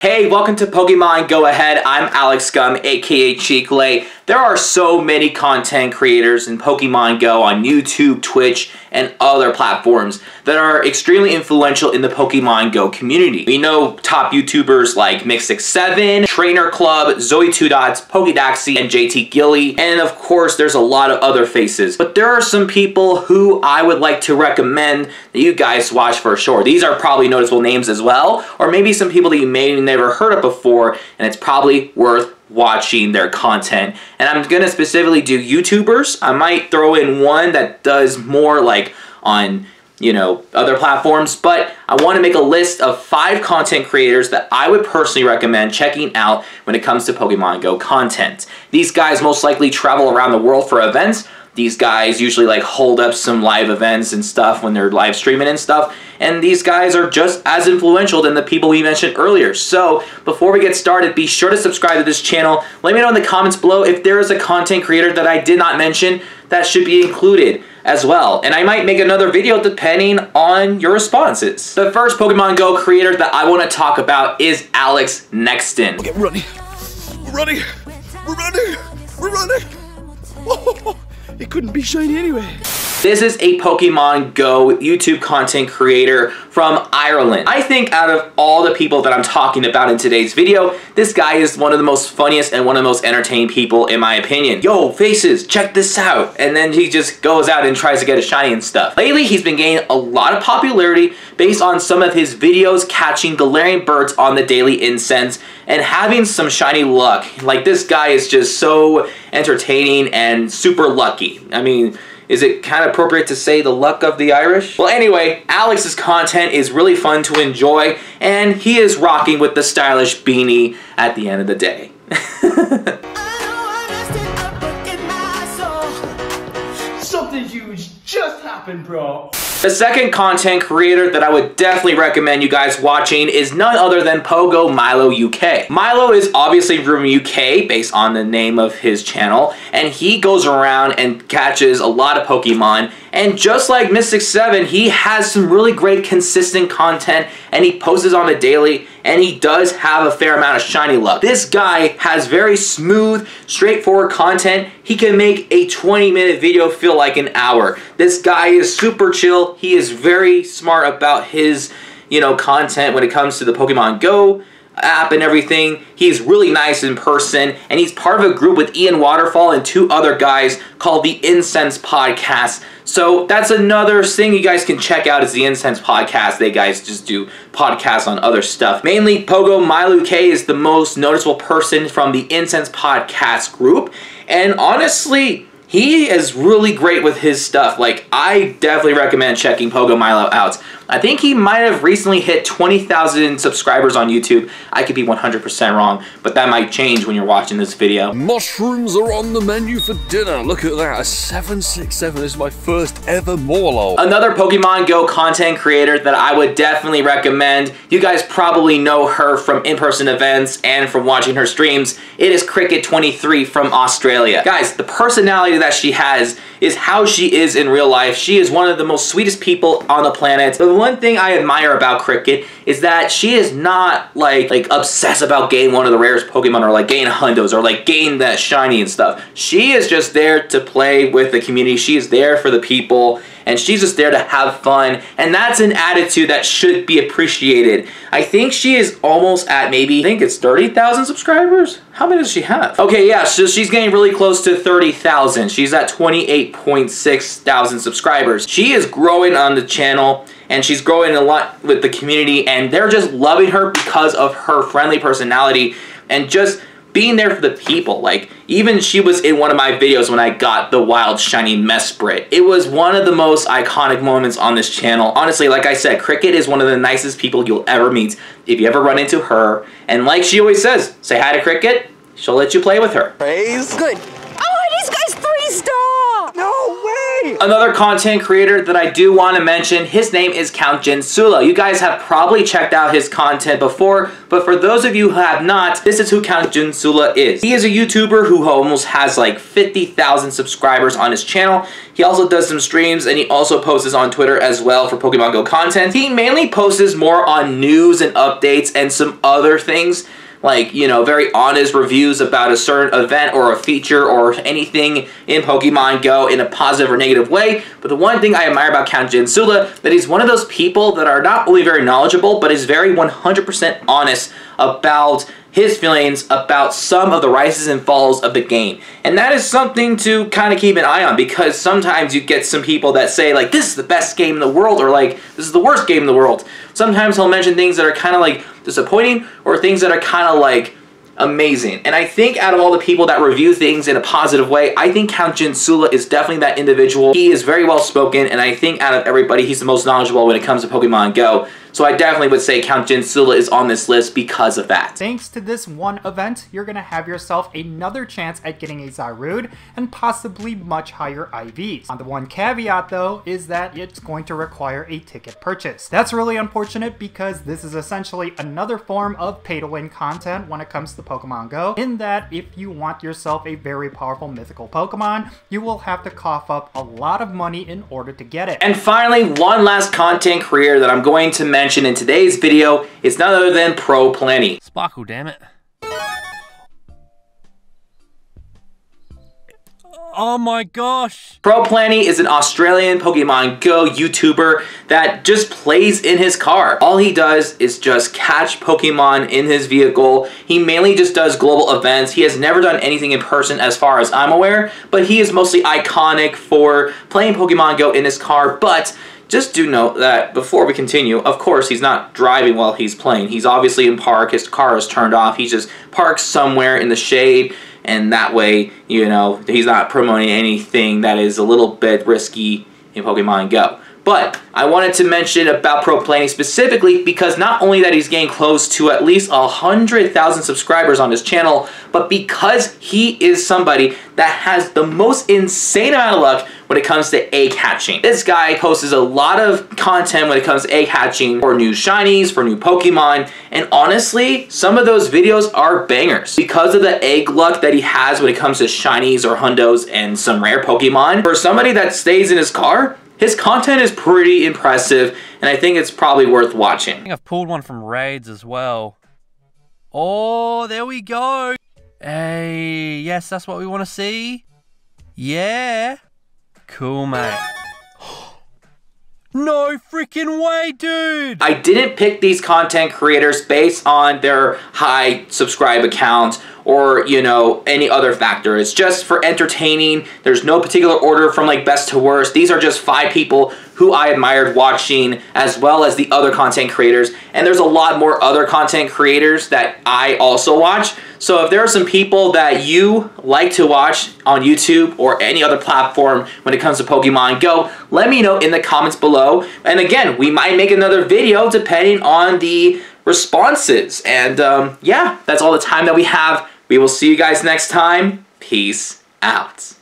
Hey, welcome to Pokemon Go Ahead. I'm Alex Gum, aka Cheeklay. There are so many content creators in Pokemon Go on YouTube, Twitch, and other platforms that are extremely influential in the Pokemon Go community. We know top YouTubers like Mix67, Trainer Club, Zoe2Dots, Pokedaxi, and JT Gilly, and of course there's a lot of other faces. But there are some people who I would like to recommend that you guys watch for sure. These are probably noticeable names as well, or maybe some people that you may have never heard of before, and it's probably worth watching their content. And I'm gonna specifically do YouTubers. I might throw in one that does more like on, you know, other platforms, but I want to make a list of 5 content creators that I would personally recommend checking out when it comes to Pokemon Go content. These guys most likely travel around the world for events. These guys usually like hold up some live events and stuff when they're live streaming and stuff. And these guys are just as influential than the people we mentioned earlier. So before we get started, be sure to subscribe to this channel. Let me know in the comments below if there is a content creator that I did not mention that should be included as well. And I might make another video depending on your responses. The first Pokemon Go creator that I want to talk about is Alex Nexton. Okay, we're running. We're running. We're running. We're running. Oh. It couldn't be shiny anyway. This is a Pokemon Go YouTube content creator from Ireland. I think out of all the people that I'm talking about in today's video, this guy is one of the most funniest and one of the most entertaining people in my opinion. Yo, faces, check this out. And then he just goes out and tries to get a shiny and stuff. Lately, he's been gaining a lot of popularity based on some of his videos catching Galarian birds on the daily incense and having some shiny luck. Like, this guy is just so entertaining and super lucky. I mean, is it kind of appropriate to say the luck of the Irish? Well, anyway, Alex's content is really fun to enjoy, and he is rocking with the stylish beanie at the end of the day. Something huge just happened, bro. The second content creator that I would definitely recommend you guys watching is none other than Pogo Milo UK. Milo is obviously from UK based on the name of his channel, and he goes around and catches a lot of Pokemon, and just like Mix67, he has some really great consistent content, and he posts on the daily, and he does have a fair amount of shiny luck. This guy has very smooth, straightforward content. He can make a 20-minute video feel like an hour. This guy is super chill. He is very smart about his, you know, content when it comes to the Pokemon Go app and everything. He's really nice in person, and he's part of a group with Ian Waterfall and 2 other guys called the Incense Podcast. So that's another thing you guys can check out is the Incense Podcast. They guys just do podcasts on other stuff. Mainly, Pogo Milo UK is the most noticeable person from the Incense Podcast group, and honestly, he is really great with his stuff. Like, I definitely recommend checking Pogo Milo out. I think he might have recently hit 20,000 subscribers on YouTube. I could be 100% wrong, but that might change when you're watching this video. Mushrooms are on the menu for dinner. Look at that, a 767. This is my first ever Morlo. Another Pokemon Go content creator that I would definitely recommend. You guys probably know her from in-person events and from watching her streams. It is Cricket23 from Australia. Guys, the personality that she has is how she is in real life. She is one of the most sweetest people on the planet. The one thing I admire about Cricket is that she is not like obsessed about getting one of the rarest Pokemon or like getting hundos or like getting that shiny and stuff. She is just there to play with the community. She is there for the people, and she's just there to have fun, and that's an attitude that should be appreciated. I think she is almost at maybe, I think it's 30,000 subscribers? How many does she have? Okay, yeah, so she's getting really close to 30,000. She's at 28.6 thousand subscribers. She is growing on the channel, and she's growing a lot with the community, and they're just loving her because of her friendly personality and just being there for the people. Like, even she was in one of my videos when I got the wild shiny Mesprit. It was one of the most iconic moments on this channel. Honestly, like I said, Cricket is one of the nicest people you'll ever meet if you ever run into her. And like she always says, say hi to Cricket, she'll let you play with her. Praise. Good. Oh, this guy's 3-star! No way! me! Another content creator that I do want to mention, his name is Count Jinsula. You guys have probably checked out his content before, but for those of you who have not, this is who Count Jinsula is. He is a YouTuber who almost has like 50,000 subscribers on his channel. He also does some streams, and he also posts on Twitter as well for Pokemon Go content. He mainly posts more on news and updates and some other things, like, you know, very honest reviews about a certain event or a feature or anything in Pokemon Go in a positive or negative way. But the one thing I admire about Count Jinsula, that he's one of those people that are not only very knowledgeable, but is very 100% honest about his feelings about some of the rises and falls of the game. And that is something to kind of keep an eye on, because sometimes you get some people that say, like, this is the best game in the world, or like, this is the worst game in the world. Sometimes he'll mention things that are kind of like disappointing, or things that are kind of like amazing. And I think out of all the people that review things in a positive way, I think Count Jinsula is definitely that individual. He is very well spoken, and I think out of everybody, he's the most knowledgeable when it comes to Pokemon Go. So I definitely would say Count Jinsula is on this list because of that. Thanks to this one event, you're gonna have yourself another chance at getting a Zarude and possibly much higher IVs. The one caveat though is that it's going to require a ticket purchase. That's really unfortunate because this is essentially another form of pay-to-win content when it comes to Pokemon Go, in that if you want yourself a very powerful mythical Pokemon, you will have to cough up a lot of money in order to get it. And finally, one last content creator that I'm going to mention in today's video is none other than Pro Plenty. Sparkle, damn it. Oh my gosh. Pro Plenty is an Australian Pokemon Go YouTuber that just plays in his car. All he does is just catch Pokemon in his vehicle. He mainly just does global events. He has never done anything in person as far as I'm aware, but he is mostly iconic for playing Pokemon Go in his car. But just do note that before we continue, of course, he's not driving while he's playing. He's obviously in park. His car is turned off. He just parks somewhere in the shade, and that way, you know, he's not promoting anything that is a little bit risky in Pokemon Go. But I wanted to mention about Pro Plenty specifically because not only that he's getting close to at least 100,000 subscribers on his channel, but because he is somebody that has the most insane amount of luck when it comes to egg hatching. This guy posts a lot of content when it comes to egg hatching for new shinies, for new Pokemon, and honestly, some of those videos are bangers. Because of the egg luck that he has when it comes to shinies or hundos and some rare Pokemon, for somebody that stays in his car, his content is pretty impressive, and I think it's probably worth watching. I think I've pulled one from raids as well. Oh, there we go. Hey, yes, that's what we want to see. Yeah. Cool, mate. No freaking way, dude! I didn't pick these content creators based on their high subscribe accounts or, you know, any other factor. It's just for entertaining. There's no particular order from like best to worst. These are just 5 people who I admired watching, as well as the other content creators. And there's a lot more other content creators that I also watch. So if there are some people that you like to watch on YouTube or any other platform when it comes to Pokemon Go, let me know in the comments below. And again, we might make another video depending on the responses. And yeah, that's all the time that we have. We will see you guys next time. Peace out.